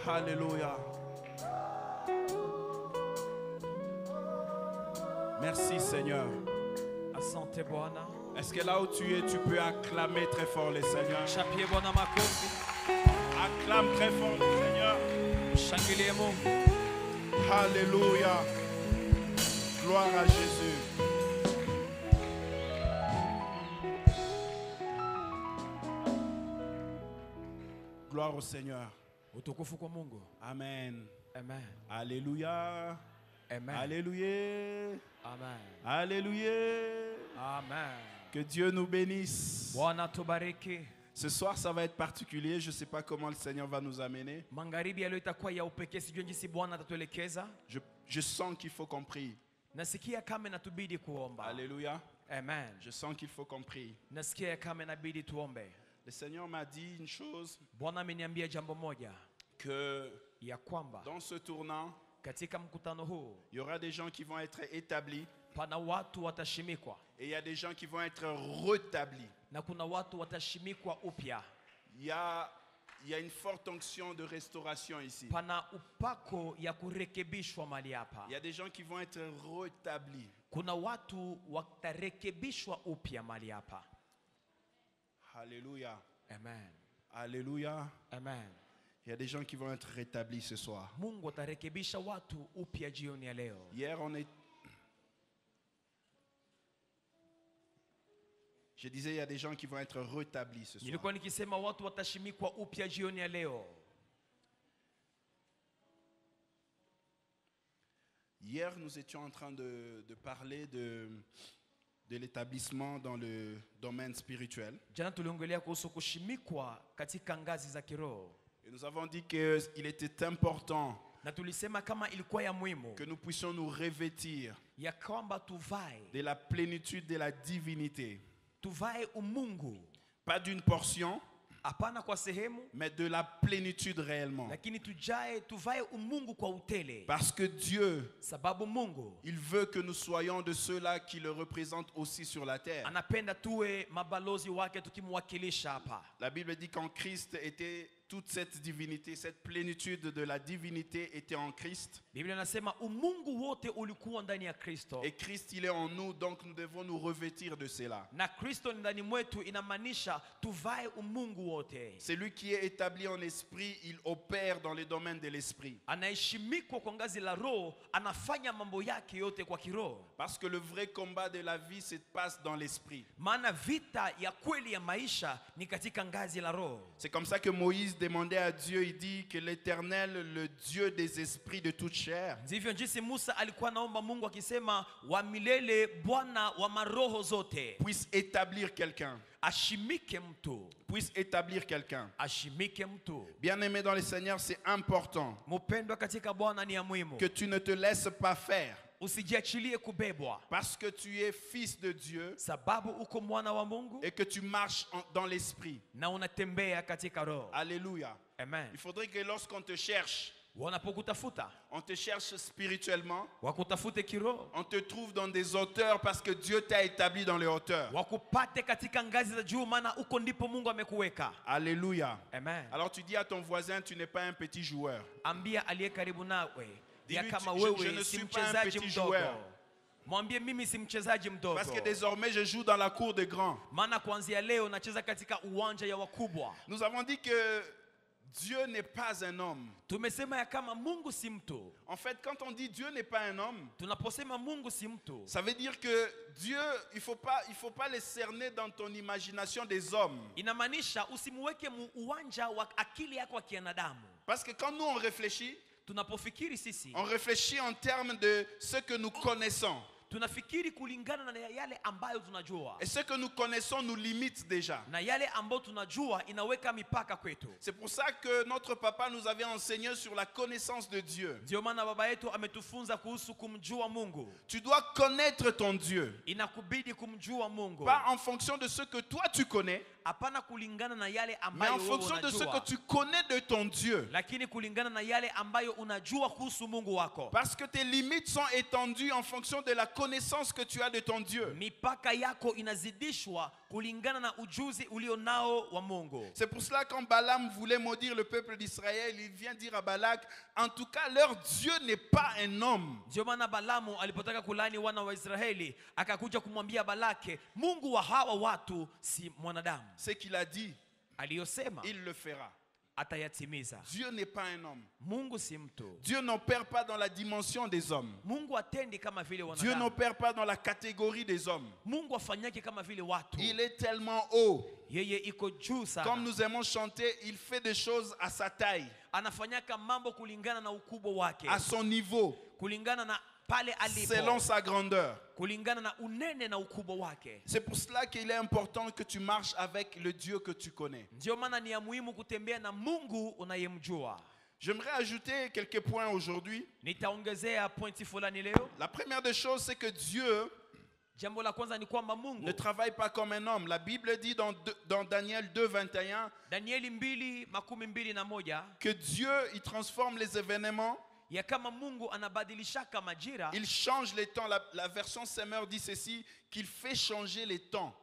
Alléluia. Merci Seigneur. Asante Bwana. Est-ce que là où tu es, tu peux acclamer très fort le Seigneur? Chapie Bwana makofi. Acclame très fort le Seigneur. Shangilie Mungu. Alléluia. Gloire à Jésus. Gloire au Seigneur. Utukufu kwa Mungu. Amen. Amen. Alléluia. Amen. Alléluia. Amen. Alléluia. Amen. Que Dieu nous bénisse. Bwana tubariki. Ce soir, ça va être particulier. Je ne sais pas comment le Seigneur va nous amener. Magharibi ya leo itakuwa ya upekee, sijui jinsi Bwana atatuelekeza. Je sens qu'il faut qu'on prie. Nasikia kama inatubidi kuomba. Alléluia. Amen. Je sens qu'il faut qu'on prie. Nasikia kama inabidi tuombe. Le Seigneur m'a dit une chose, Bwana ameniambia jambo moja, que ya kwamba dans ce tournant, katika mkutano huu il y aura des gens qui vont être établis pana watu watashimikwa et il y a des gens qui vont être rétablis. na kuna watu watashimikwa upya. Il y a une forte onction de restauration ici. Pana upako ya kurekebishwa mali hapa. Il y a des gens qui vont être rétablis. Kuna watu watarekebishwa upya mali hapa. Alléluia. Amen. Alléluia. Amen. Il y a des gens qui vont être rétablis ce soir. Mungu atarekebisha watu upya jioni ya leo. Hier, je disais, il y a des gens qui vont être rétablis ce soir. Nilikuwa nikisema watu watashimikwa upya jioni ya leo. Hier, nous étions en train de parler de l'établissement dans le domaine spirituel. Jana tuliongelea kuhusu kushimikwa katika ngazi za kiroho. Et nous avons dit qu'il était important Na tulisema kama ilikuwa ya muhimu que nous puissions nous revêtir ya kwamba tuvae de la plénitude de la divinité. Tuvae umungu. Pas d'une portion, hapana kwa sehemu, mais de la plénitude réellement. Lakini tuvae umungu kwa utele. Parce que Dieu, sababu Mungu, il veut que nous soyons de ceux-là qui le représentent aussi sur la terre. Anapenda tuwe mabalozi wake tukimwakilisha hapa. La Bible dit qu'en Christ était toute cette divinité, cette plénitude de la divinité était en Christ. Biblia inasema umungu wote ulikuwa ndani ya Kristo. Et Christ, il est en nous, donc nous devons nous revêtir de cela. Na Kristo ndani mwetu inamaanisha tuvae umungu wote. Celui qui est établi en esprit, il opère dans les domaines de l'esprit. Anaheshimikwa kwa ngazi la roho, anafanya mambo yake yote kwa kiroho. Parce que le vrai combat de la vie se passe dans l'esprit. Maana vita ya kweli ya maisha ni katika ngazi la roho. C'est comme ça que Moïse demandait à Dieu, il dit que l'Éternel, le Dieu des esprits de toute chair, ndivyo jinsi Musa alikuwa naomba Mungu akisema wa milele Bwana wa maroho zote puisse établir quelqu'un. Ashimike mtu. Puisse établir quelqu'un. Ashimike mtu. Bien-aimé dans le Seigneur, c'est important Mupendwa katika Bwana ni ya muhimu que tu ne te laisses pas faire. Usijiachilie kubebwa. Parce que tu es fils de Dieu. Sababu uko mwana wa Mungu. Et que tu marches dans l'esprit. Na unatembea katika roho. Alléluia. Amen. Il faudrait que lorsqu'on te cherche, wanapokutafuta, on te cherche spirituellement, wakutafute kiroho, on te trouve dans des hauteurs parce que Dieu t'a établi dans les hauteurs. Wakupate katika ngazi za juu maana uko ndipo Mungu amekuweka. Alléluia. Amen. Alors tu dis à ton voisin, tu n'es pas un petit joueur. Ambia aliye karibu nawe, ya kama je wewe ne si suis pas un mchezaji petit mdogo. joueur. Mwambie mimi si mchezaji mdogo. Parce que désormais je joue dans la cour des grands. Maana kuanzia leo nacheza katika uwanja ya wakubwa. Nous avons dit que Dieu n'est pas un homme. Tumesema ya kama Mungu si mtu. En fait, quand on dit Dieu n'est pas un homme, tunaposema Mungu si mtu, ça veut dire que Dieu, il faut pas le cerner dans ton imagination des hommes. Inamaanisha usimweke uwanja wa akili yako ya kianadamu. Parce que quand nous on réfléchit, tunapofikiri sisi, on réfléchit en termes de ce que nous connaissons. Tunafikiri kulingana na yale ambayo tunajua. Et ce que nous connaissons nous limite déjà. Na yale ambayo tunajua inaweka mipaka kwetu. C'est pour ça que notre papa nous avait enseigné sur la connaissance de Dieu. Ndio maana baba yetu ametufunza kuhusu kumjua Mungu. Tu dois connaître ton Dieu. Inakubidi kumjua Mungu. Pas en fonction de ce que toi tu connais, hapana kulingana na yale mais ambayo en fonction de ce que tu connais de ton Dieu. Lakini kulingana na yale ambayo unajua kuhusu Mungu wako. Parce que tes limites sont étendues en fonction de la connaissance que tu as de ton Dieu. Mipaka yako inazidishwa kulingana na ujuzi ulionao wa Mungu. C'est pour cela quand Balaam voulait maudire le peuple d'Israël, il vient dire à Balak, en tout cas leur Dieu n'est pas un homme. Ndio maana Balamu alipotaka kulani wana wa Israeli akakuja kumwambia Balake, Mungu wa hawa watu si mwanadamu. Ce qu'il a dit, Aliyosema il le fera. atayatimiza. Dieu n'est pas un homme. Mungu si mtu. Dieu n'opère pas dans la dimension des hommes. Mungu atendi kama vile Dieu wanadamu. n'opère pas dans la catégorie des hommes. Mungu afanyake kama vile watu. Il est tellement haut. Yeye iko juu sana. Comme nous aimons chanter, il fait des choses à sa taille, Anafanyaka mambo kulingana na ukubwa wake. à son niveau, Kulingana na pale alipo. selon sa grandeur. Kulingana na unene na ukubwa wake. C'est pour cela qu'il est important que tu marches avec le Dieu que tu connais. Ndio maana ni ya muhimu kutembea na Mungu unayemjua. J'aimerais ajouter quelques points aujourd'hui. Nitaongezea pointi fulani leo. La première des choses, c'est que Dieu Jambo la kwanza ni kwamba ne Mungu, travaille pas comme un homme. La Bible dit dans Daniel 2, 21 Danieli 2:21, que Dieu, il transforme les événements, ya kama Mungu anabadilishaka majira. il change les temps. La version Semeur dit ceci, qu'il fait changer les temps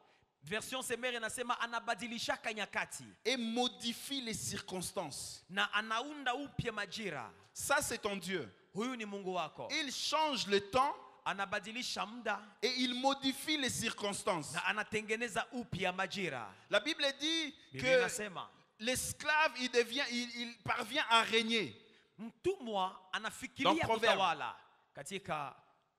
Version Semere inasema anabadilishaka nyakati et modifie les circonstances. na anaunda upya majira. Ça, c'est ton Dieu. Huyu ni Mungu wako. Il change le temps Anabadilisha muda et il modifie les circonstances. na anatengeneza upya majira. La Bible dit Biblia que inasema l'esclave, il parvient à régner. mtumwa anafikiria Dans Proverbe. kutawala. Katika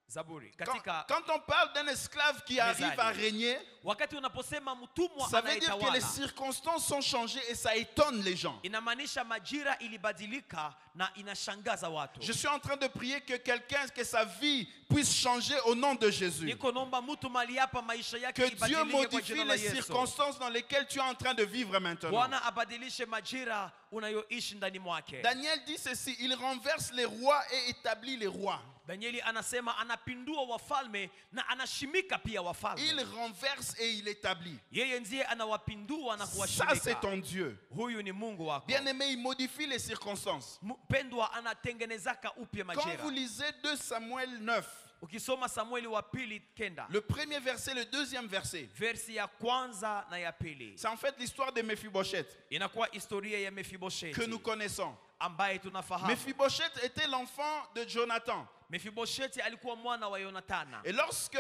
Zaburi, katika Quand on parle d'un esclave qui arrive à régner, wakati unaposema mtumwa ça veut dire que les anayetawala, circonstances sont changées et ça étonne les gens. inamaanisha majira ilibadilika na inashangaza watu. Je suis en train de prier que quelqu'un, que sa vie puisse changer au nom de Jésus. Niko naomba mtu mali hapa maisha yake Que Dieu ibadilike kwa modifie jina la les Yesu. circonstances dans lesquelles tu es en train de vivre maintenant. Bwana abadilishe majira unayoishi ndani mwake. Daniel dit ceci, il renverse les rois et établit les rois. Danieli anasema anapindua wafalme na anashimika pia Il wafalme. renverse et il établit. Yeye ndiye anawapindua na Ça, kuwashimika. c'est ton Dieu. Huyu ni Mungu wako. Bien-aimé, il modifie les circonstances. Mpendwa anatengenezaka upya Quand majira. vous lisez 2 Samuel 9, Ukisoma Samueli wa pili kenda, le premier verset, le deuxième verset, versi ya kwanza na ya pili, c'est en fait l'histoire de Mephibosheth inakuwa historia ya Mefibosheti que nous connaissons. ambaye tunafahamu. Mephibosheth était l'enfant de Jonathan. Mefibosheti alikuwa mwana wa Yonathana. Et lorsque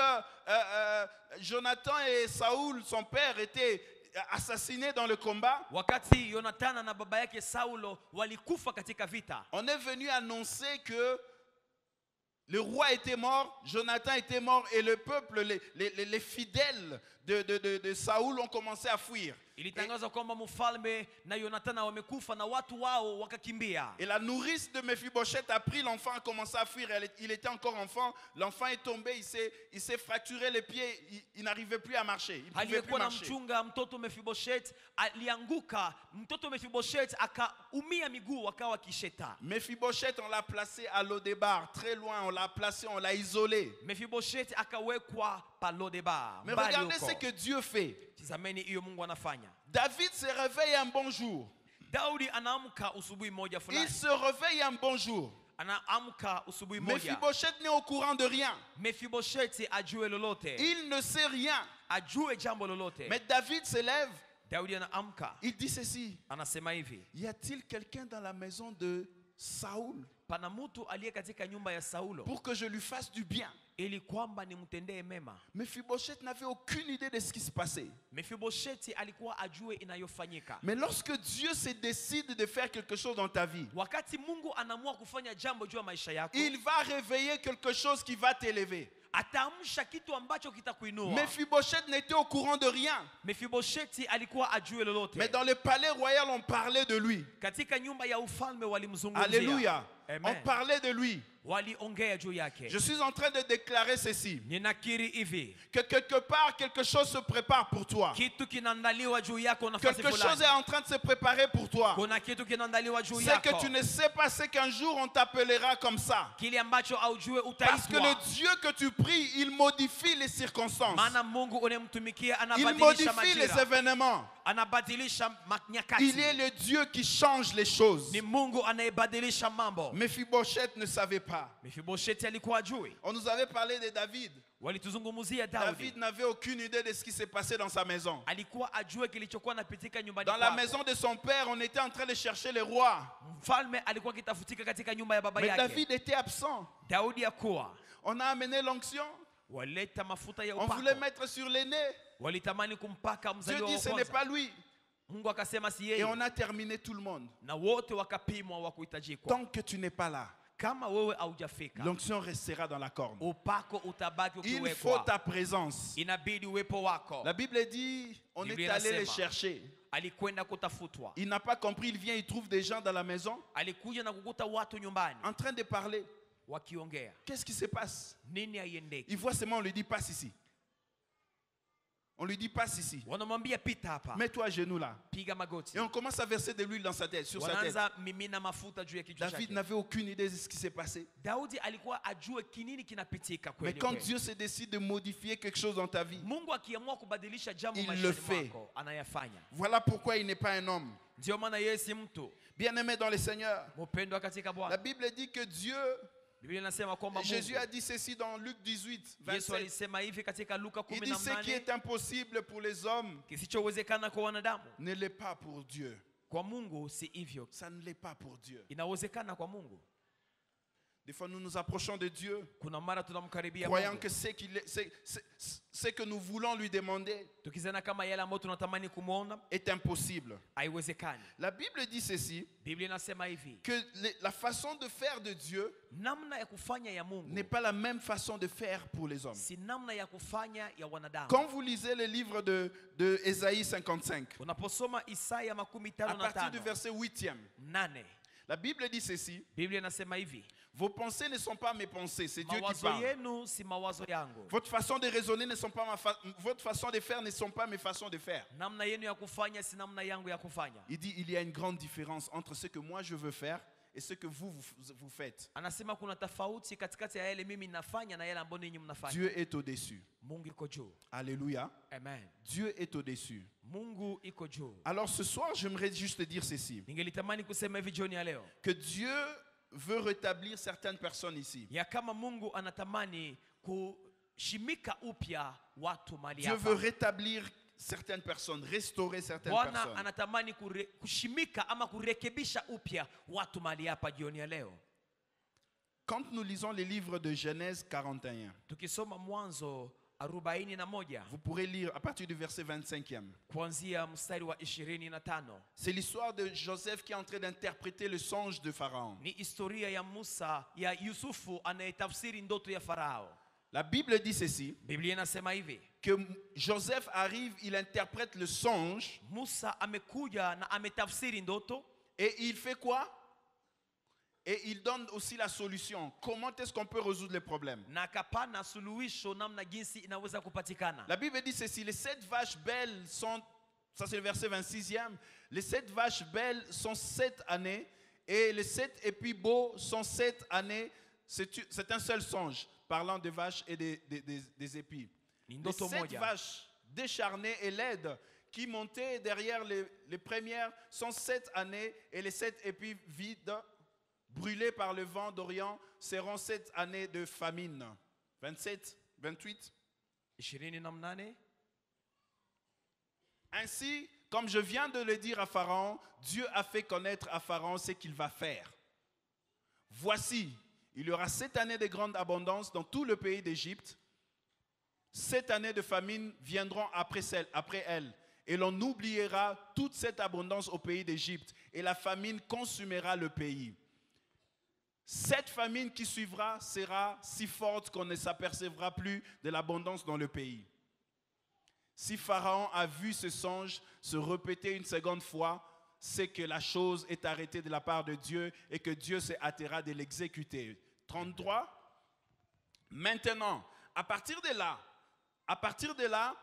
Jonathan et Saoul, son père, étaient assassinés dans le combat, Wakati Yonathana na baba yake Saulo walikufa katika vita, on est venu annoncer que le roi était mort, Jonathan était mort et le peuple, les fidèles de Saoul ont commencé à fuir. ilitangazwa kwamba mfalme na Yonathana wamekufa na watu wao wakakimbia. Et la nourrice de Mephibosheth a pris l'enfant, a commencé à fuir. Il était encore enfant. L'enfant est tombé, il s'est fracturé les pieds. Il n'arrivait plus à marcher. Il ne pouvait plus Aliyekuwa na marcher. mchunga mtoto Mefibosheti alianguka, mtoto Mefibosheti akaumia miguu akawa kisheta. Mephibosheth, on l'a placé à Lodebar, très loin. On l'a placé, on l'a isolé. Mefibosheti akawekwa pa Lodebar. Mais mbali regardez huko. ce que Dieu fait. Tazameni hiyo Mungu anafanya. David se réveille un bon jour. Daudi anaamka usubuhi moja Il fulani. se réveille un bon jour. Anaamka usubuhi moja. Mephibosheth n'est au courant de rien. Mefibosheti ajue lolote. Il ne sait rien. Ajue jambo lolote. Mais David se lève. Daudi anaamka. Il dit ceci. Anasema hivi. Y a-t-il quelqu'un dans la maison de Saoul Pana mtu aliye katika nyumba ya Saulo pour que je lui fasse du bien? ili kwamba nimtendee mema. Mephibosheth n'avait aucune idée de ce qui se passait. Mefibosheti alikuwa ajue inayofanyika. Mais lorsque Dieu se décide de faire quelque chose dans ta vie, Wakati Mungu anaamua kufanya jambo juu ya maisha yako, il va réveiller quelque chose qui va t'élever. ataamsha kitu ambacho kitakuinua. Mephibosheth n'était au courant de rien. Mefibosheti alikuwa ajue lolote. Mais dans le palais royal, on parlait de lui. Katika nyumba ya ufalme walimzungumzia. Alléluia. Amen. On parlait de lui. Waliongea juu yake. Je suis en train de déclarer ceci. Ninakiri hivi. Que quelque part, quelque chose se prépare pour toi. Kitu kinaandaliwa juu yako nafasi Quelque chose est fulani. en train de se préparer pour toi. Kuna kitu kinaandaliwa juu C'est yako. que tu ne sais pas, c'est qu'un jour on t'appellera comme ça. Kile ambacho haujue Parce que utaitwa. le Dieu que tu pries, il modifie les circonstances. Maana Mungu unemtumikia Il anabadilisha modifie les majira. événements. Anabadilisha Il nyakati. est le Dieu qui change les choses. Ni Mungu anayebadilisha mambo. Mephibosheth ne savait pas. pas. Mefiboshethi alikuwa ajui. On nous avait parlé de David. Walituzungumzia Daudi. David n'avait aucune idée de ce qui s'est passé dans sa maison. Alikuwa ajue kilichokuwa napitika nyumbani Dans la kwake. maison de son père, on était en train de chercher le roi. Mfalme alikuwa akitafutika katika nyumba ya baba Mais yake. David était absent. Daudi hakuwa. On a amené l'onction. Waleta mafuta ya On upako. voulait mettre sur l'aîné. Walitamani kumpaka Dieu mzaliwa dit wa ce n'est kwanza. pas lui. Mungu akasema si Et yeye. on a terminé tout le monde. Na wote wakapimwa wa kuhitajikwa. Tant que tu n'es pas là, Kama wewe haujafika, l'onction restera dans la corne. upako utabaki Il faut ukiwekwa. ta présence. Inabidi uwepo wako. La Bible dit, on est Biblia allé les inasema, chercher. alikwenda kutafutwa. Il n'a pas compris, il vient, il trouve des gens dans la maison Alikuja na kukuta watu nyumbani en train de parler. wakiongea. Qu'est-ce qui se passe? Nini haiendeki? Il voit seulement, on lui dit passe ici. On lui dit passe ici. Wanamwambia pita hapa. Mets-toi à genoux là. Piga magoti. Et on commence à verser de l'huile dans sa tête, sur sa tête. Wanaanza mimina mafuta juu ya kichwa David chake. n'avait aucune idée de ce qui s'est passé. Daudi alikuwa ajue kinini kinapitika Mais kweli quand kweli. Dieu se décide de modifier quelque chose dans ta vie, Mungu akiamua kubadilisha jambo Il le maishani fait. mwako, anayafanya. voilà pourquoi il n'est pas un homme. Ndio maana yeye si mtu. Bien-aimé dans le Seigneur, Mpendwa katika la Bwana. Bible dit que Dieu, Biblia inasema kwamba Jésus Mungu, a dit ceci dans Luc 18, Yesu 27. alisema hivi katika Luka Il dit ce qui 18, est impossible pour les hommes kisichowezekana kwa wanadamu, ne l'est pas pour Dieu. kwa Mungu si hivyo. Ça ne l'est pas pour Dieu. Inawezekana kwa Mungu. Des fois, nous nous approchons de Dieu, Kuna mara tunamkaribia croyant Mungu que ce que nous voulons lui demander tukizana kama yale ambayo tunatamani kumwona est impossible. haiwezekani. La Bible dit ceci, Biblia inasema hivi, que la façon de faire de Dieu namna ya kufanya ya Mungu n'est pas la même façon de faire pour les hommes. si namna ya kufanya ya wanadamu. Quand vous lisez le livre de Ésaïe 55, Unaposoma Isaya à 55 partir du verset 8e, 8, la Bible dit ceci, Biblia inasema hivi, vos pensées ne sont pas mes pensées, c'est Dieu qui mawazo parle. yenu si mawazo yangu, Votre façon de raisonner ne sont pas votre façon de faire ne sont pas mes façons de faire. namna yenu ya kufanya si namna yangu ya kufanya. Il dit il y a une grande différence entre ce que moi je veux faire et ce que vous faites. Anasema kuna tofauti katikati ya yale mimi nafanya na yale ambayo ninyi mnafanya. Dieu est au-dessus. Mungu iko juu. Alléluia. Amen. Dieu est au-dessus. Mungu iko juu. Alors ce soir, j'aimerais juste dire ceci, Ningelitamani kusema hivi jioni ya leo, que Dieu veut rétablir certaines personnes ici. ya kama Mungu anatamani kushimika upya watu mahali Dieu hapa. veut rétablir certaines personnes, restaurer certaines Bwana personnes. anatamani kushimika ama kurekebisha upya watu mahali hapa jioni ya leo. Quand nous lisons les livres de Genèse 41, Tukisoma Mwanzo 41 vous pourrez lire à partir du verset 25e. kuanzia mstari wa 25. C'est l'histoire de Joseph qui est en train d'interpréter le songe de Pharaon. Ni historia ya Musa ya Yusufu anayetafsiri ndoto ya Farao. La Bible dit ceci, Biblia inasema hivi, que Joseph arrive, il interprète le songe Musa amekuja na ametafsiri ndoto et il fait quoi? Et il donne aussi la solution. Comment est-ce qu'on peut résoudre les problèmes? na akapana suluhisho namna jinsi inaweza kupatikana. La Bible dit ceci, les 7 vaches belles sont, ça c'est le verset 26e, les 7 vaches belles sont 7 années et les 7 épis beaux sont 7 années. C'est un seul songe parlant des vaches et des épis. Ni Les ndoto 7 moja. vaches décharnées et laides qui montaient derrière les premières sont 7 années et les 7 épis vides brûlés par le vent d'Orient seront 7 années de famine. 27, 28. 28. Ainsi, comme je viens de le dire à Pharaon, Dieu a fait connaître à Pharaon ce qu'il va faire. Voici, il y aura 7 années de grande abondance dans tout le pays d'Égypte. 7 années de famine viendront après elles. Et l'on oubliera toute cette abondance au pays d'Égypte. Et la famine consumera le pays. Cette famine qui suivra sera si forte qu'on ne s'apercevra plus de l'abondance dans le pays. Si Pharaon a vu ce songe se répéter une seconde fois, c'est que la chose est arrêtée de la part de Dieu et que Dieu se hâtera de l'exécuter. 33. Maintenant, à partir de là,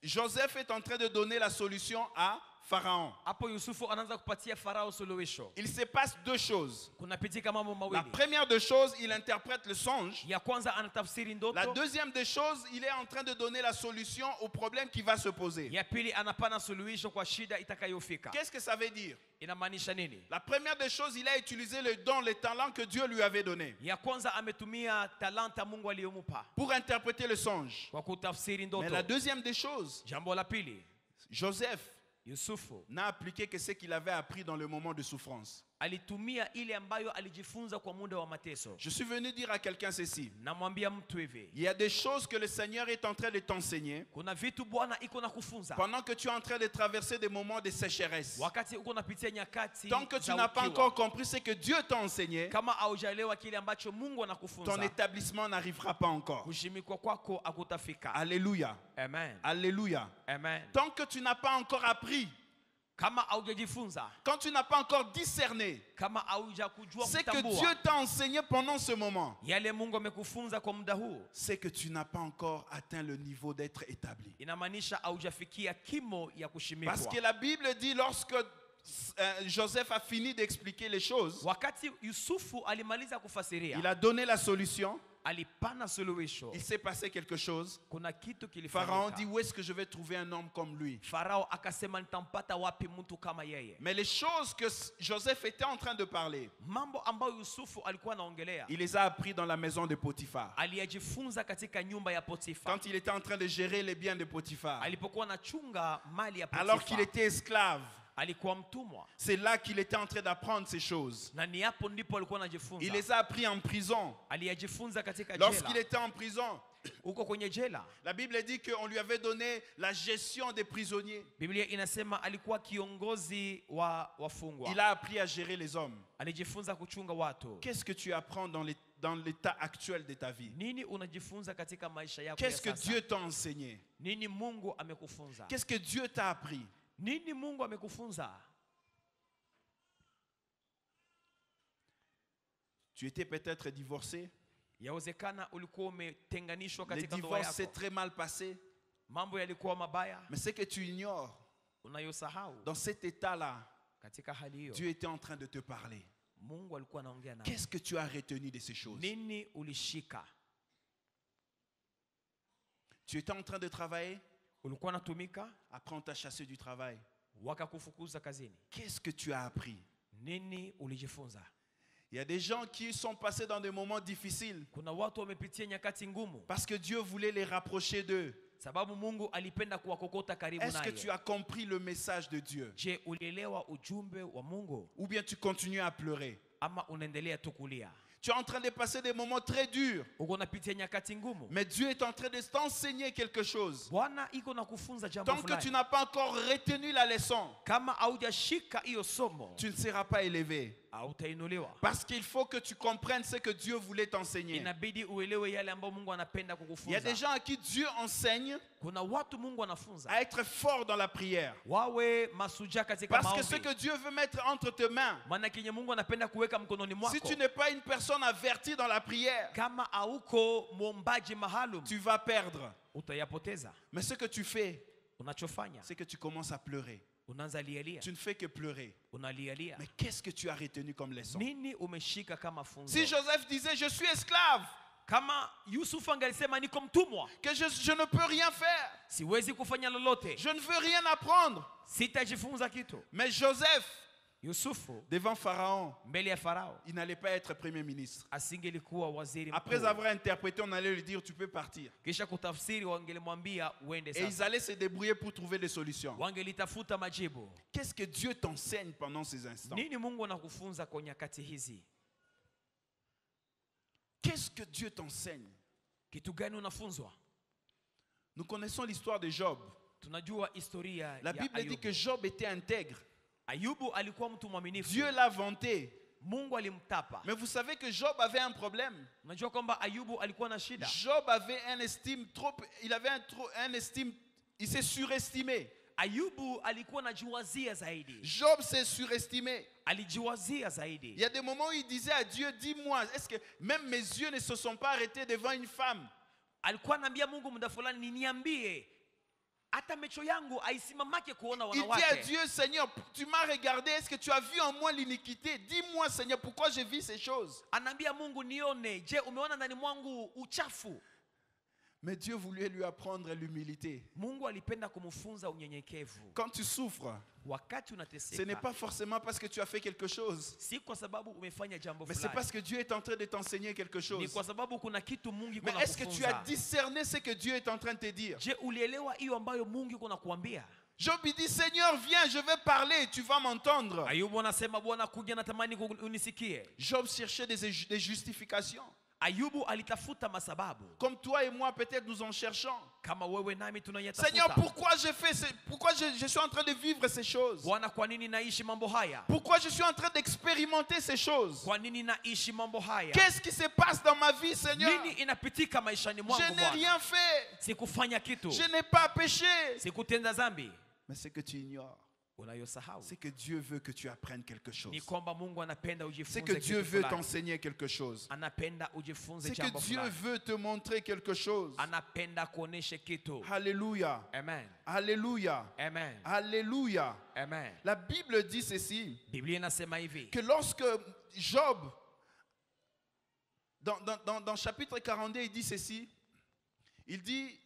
Joseph est en train de donner la solution à Pharaon. Hapo Yusufu anaanza kupatia Farao suluhisho. Il se passe deux choses. Kunapitika mambo La mawili. première des choses, il interprète le songe. Ya kwanza anatafsiri La ndoto. deuxième des choses, il est en train de donner la solution au problème qui va se poser. Ya pili anapana suluhisho kwa shida itakayofika. Qu'est-ce que ça veut dire? Inamaanisha nini? La première des choses, il a utilisé le don, les talents que Dieu lui avait donnés Ya kwanza ametumia talanta Mungu aliyomupa pour interpréter le songe. kwa kutafsiri Mais la ndoto. deuxième des choses, Jambo la pili, Joseph Yusufu n'a appliqué que ce qu'il avait appris dans le moment de souffrance. alitumia ile ambayo alijifunza kwa muda wa mateso. Je suis venu dire à quelqu'un ceci. Namwambia mtu hivi, Il y a des choses que le Seigneur est en train de t'enseigner kuna vitu Bwana iko na kufunza pendant que tu es en train de traverser des moments de sécheresse. wakati uko napitia nyakati Tant que tu za n'as pas ukiwa. encore compris ce que Dieu t'a enseigné, Kama haujaelewa kile ambacho Mungu ton anakufunza, établissement n'arrivera pas encore. kushimikwa kwako akutafika. Alléluia. Amen. Alléluia. Amen. Tant que tu n'as pas encore appris, Kama haujajifunza, quand tu n'as pas encore discerné kama haujakujua ce que kutambua Dieu t'a enseigné pendant ce moment, yale Mungu amekufunza kwa muda huu, c'est que tu n'as pas encore atteint le niveau d'être établi. inamaanisha haujafikia kimo ya kushimikwa. Parce que la Bible dit lorsque Joseph a fini d'expliquer les choses, Wakati Yusufu alimaliza kufasiria, il a donné la solution, alipana suluhisho. il s'est passé quelque chose. Kuna kitu Pharaon dit, kilifanyika. où est-ce que je vais trouver un homme comme lui? Farao akasema nitampata wapi mtu kama yeye? Mais les choses que Joseph était en train de parler, Mambo ambayo Yusufu alikuwa anaongelea il les a appris dans la maison de Potiphar. aliyajifunza katika nyumba ya Potifa, Quand il était en train de gérer les biens de Potiphar, alipokuwa anachunga mali ya alors qu'il Potifa, était esclave, alikuwa mtumwa, c'est là qu'il était en train d'apprendre ces choses. na ni hapo ndipo alikuwa Il anajifunza. les a appris en prison. Aliyajifunza katika Lorsqu'il jela. était en prison, Uko kwenye jela, la Bible dit qu'on lui avait donné la gestion des prisonniers. Biblia inasema alikuwa kiongozi wa wafungwa. Il a appris à gérer les hommes. Alijifunza kuchunga watu. Qu'est-ce que tu apprends dans l'état actuel de ta vie? Nini unajifunza katika maisha yako ya Qu'est-ce que sasa? Dieu t'a enseigné? Nini Mungu amekufunza? Qu'est-ce que Dieu t'a appris? Nini Mungu amekufunza? Tu étais peut-être divorcé. Yawezekana ulikuwa umetenganishwa Le katika ndoa divorce s'est yako. très mal passé. Mambo yalikuwa mabaya, Mais ce que tu ignores, unayosahau dans cet état-là, katika hali hiyo. Dieu était en train de te parler. Mungu alikuwa anaongea nawe. Qu'est-ce que tu as retenu de ces choses? Nini ulishika? Tu étais en train de travailler, Ulikuwa unatumika, après on t'a chassé du travail. wakakufukuza kazini. Qu'est-ce que tu as appris? Nini ulijifunza? Il y a des gens qui sont passés dans des moments difficiles Kuna watu wamepitia nyakati ngumu parce que Dieu voulait les rapprocher d'eux. sababu Mungu alipenda kuwakokota karibu Est-ce que tu naye. as compris le message de Dieu? Je, ulielewa ujumbe wa Mungu Ou bien tu continues à pleurer? ama unaendelea tu kulia? Tu es en train de passer des moments très durs, Uko unapitia nyakati ngumu, mais Dieu est en train de t'enseigner quelque chose. Bwana iko na kufunza jambo Tant que tu fulani. n'as pas encore retenu la leçon, Kama haujashika hiyo somo, tu ne seras pas élevé. hautainuliwa. Parce qu'il faut que tu comprennes ce que Dieu voulait t'enseigner. Inabidi uelewe yale ambayo Mungu anapenda Il y a des kukufunza. gens à qui Dieu enseigne Kuna watu Mungu anafunza à être fort dans la prière. wawe masuja katika Parce que ce maombi. que Dieu veut mettre entre tes mains, Maana kenye Mungu anapenda kuweka mkononi si mwako, tu n'es pas une personne avertie dans la prière, kama hauko mwombaji maalum, tu vas perdre. utayapoteza. Mais ce que tu fais, Unachofanya c'est que tu commences à pleurer. unaanza lialia, Tu ne fais que pleurer. unalialia. Mais qu'est-ce que tu as retenu comme leçon? Nini umeshika kama funzo? Si Joseph disait, je suis esclave, Kama Yusufu angalisema niko mtumwa, que je ne peux rien faire, siwezi kufanya lolote, je ne veux rien apprendre. sitajifunza kitu. Mais Joseph, Yusufu devant Pharaon, mbele ya Farao il n'allait pas être premier ministre. asingelikuwa waziri Après mkuu. avoir interprété, on allait lui dire, tu peux partir. Kisha kutafsiri wangelimwambia uende Et ils sasa. allaient se débrouiller pour trouver des solutions. Wangelitafuta majibu. Qu'est-ce que Dieu t'enseigne pendant ces instants? Nini Mungu anakufunza kwa nyakati hizi? Qu'est-ce que Dieu t'enseigne? Kitu gani unafunzwa? Nous connaissons l'histoire de Job. Tunajua historia La ya Bible dit que Ayubu. Job était intègre. Ayubu alikuwa mtu mwaminifu. Dieu l'a vanté. Mungu alimtapa. Mais vous savez que Job avait un problème. Unajua kwamba Ayubu alikuwa na shida. Job avait un estime trop, il avait un estime, il s'est surestimé. Ayubu alikuwa anajiwazia zaidi. Job s'est surestimé. Alijiwazia zaidi. Il y a des moments où il disait à Dieu, dis-moi, est-ce que même mes yeux ne se sont pas arrêtés devant une femme? Alikuwa anaambia Mungu muda fulani, niambie hata macho yangu aisimamake kuona Il dit à wanawake. Dieu, Seigneur, tu m'as regardé, est-ce que tu as vu en moi l'iniquité? Dis-moi, Seigneur, pourquoi je vis ces choses? Anaambia Mungu, nione, je umeona ndani mwangu uchafu? Mais Dieu voulait lui apprendre l'humilité. Mungu alipenda kumfunza unyenyekevu. Quand tu souffres, Wakati ce n'est unateseka, pas forcément parce que tu as fait quelque chose, si kwa sababu umefanya jambo mais c'est fulani, parce que Dieu est en train de t'enseigner quelque ni chose. kwa sababu kuna kitu Mungu yuko Mais est-ce que tu as anakufunza. discerné ce que Dieu est en train de te dire? Je, ulielewa hiyo ambayo Mungu yuko nakuambia? Job il dit, Seigneur, viens, je vais parler, tu vas m'entendre. Ayubu anasema, Bwana kuja, natamani unisikie. Job cherchait des justifications. Ayubu alitafuta masababu, Comme toi et moi, peut-être nous en cherchons. kama wewe nami Seigneur, tunayatafuta. pourquoi je suis en train de vivre ces choses? Bwana, kwa nini naishi mambo haya? Pourquoi je suis en train d'expérimenter ces choses? Kwa nini naishi mambo haya? Qu'est-ce qui se passe dans ma vie, Seigneur? Nini inapitika maishani Je mwangu n'ai Bwana? rien fait. Sikufanya kitu, Je n'ai pas péché. sikutenda dhambi. Mais ce que tu ignores, Unayosahau c'est que Dieu veut que tu apprennes quelque chose. ni kwamba Mungu anapenda C'est ujifunze que Dieu kitu veut fulani. t'enseigner quelque chose. Anapenda ujifunze C'est que jambo Dieu fulani. veut te montrer quelque chose. Anapenda kuoneshe kitu. Alléluia. Amen. Alléluia. Amen. Alléluia. Amen. La Bible dit ceci, Biblia inasema hivi, que lorsque Job, dans chapitre 42, il dit ceci, il dit,